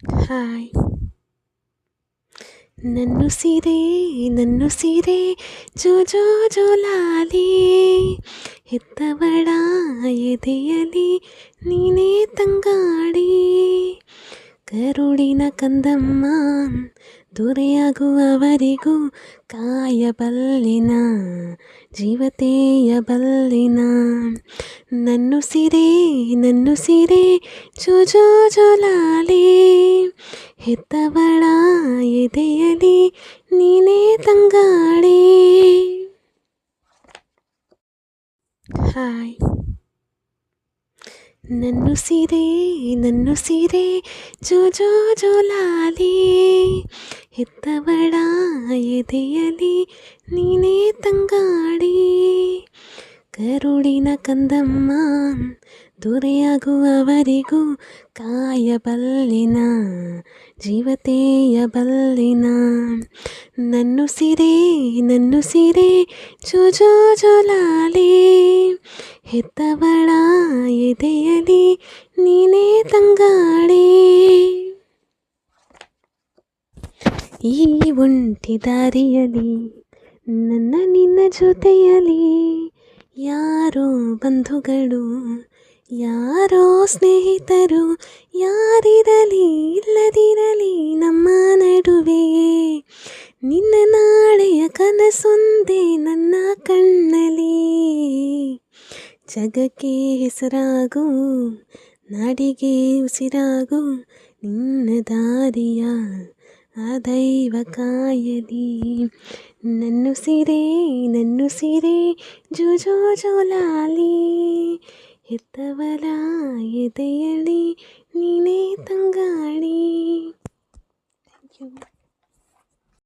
Hi. ನನ್ನ ಸೀರೆ ಜೋ ಜೋ ಜೋಲಾಲಿ, ಹೆತ್ತವಳ ಎದೆಯಲಿ ನೀನೇ ತಂಗಾಡಿ, ಕರುಳಿನ ಕಂದಮ್ಮ ದೊರೆಯಾಗುವವರೆಗೂ ಕಾಯಬಲ್ಲಿನ, ಜೀವತೆಯಬಲ್ಲಿನ. ನನ್ನು ಸೀರೆ ಜೋ ಜೋ ಜೋಲಾಲಿ, ಹೆತ್ತವಳ ಎದೆಯಲಿ ನೀನೇ ತಂಗಾಡಿ. ಹಾಯ್. ನನ್ನ ಸೀರೆ ಜೋ ಜೋ ಜೋಲಾಲಿ, ಹೆತ್ತವಳ ಎದೆಯಲಿ ನೀನೇ ತಂಗಾಡಿ, ಕರುಳಿನ ಕಂದಮ್ಮ ದೊರೆಯಾಗುವವರೆಗೂ ಕಾಯಬಲ್ಲಿನ, ಜೀವತೆಯಬಲ್ಲಿನ. ನನ್ನು ಸೀರೆ ಜೋ ಜೋ ಜೋಲಾಲಿ, ಹೆತ್ತವಳ ಎದೆಯಲಿ ನೀನೇ ತಂಗಾಡಿ. ಈ ಒಂಟಿ ದಾರಿಯಲಿ ನಿನ್ನ ಜೊತೆಯಲಿ, ಯಾರೋ ಬಂಧುಗಳು ಯಾರೋ ಸ್ನೇಹಿತರು, ಯಾರಿರಲಿ ಇಲ್ಲದಿರಲಿ ನಮ್ಮ ನಡುವೆ, ನಿನ್ನ ನಾಳೆಯ ಕನಸೊಂದೇ ನನ್ನ ಕಣ್ಣಲ್ಲಿ, ಜಗಕ್ಕೆ ಹೆಸರಾಗು ನಾಡಿಗೆ ಉಸಿರಾಗು, ನಿನ್ನ ದಾರಿಯ ಆ ದೈವ ಕಾಯಲಿ. ನನ್ನು ಸೀರೆ ಜೋ ಜೋ ಜೋಲಾಲಿ, ಹೆತ್ತವಳ ಎದೆಯಲಿ ನೀನೇ ತಂಗಾಡಿ. Thank you.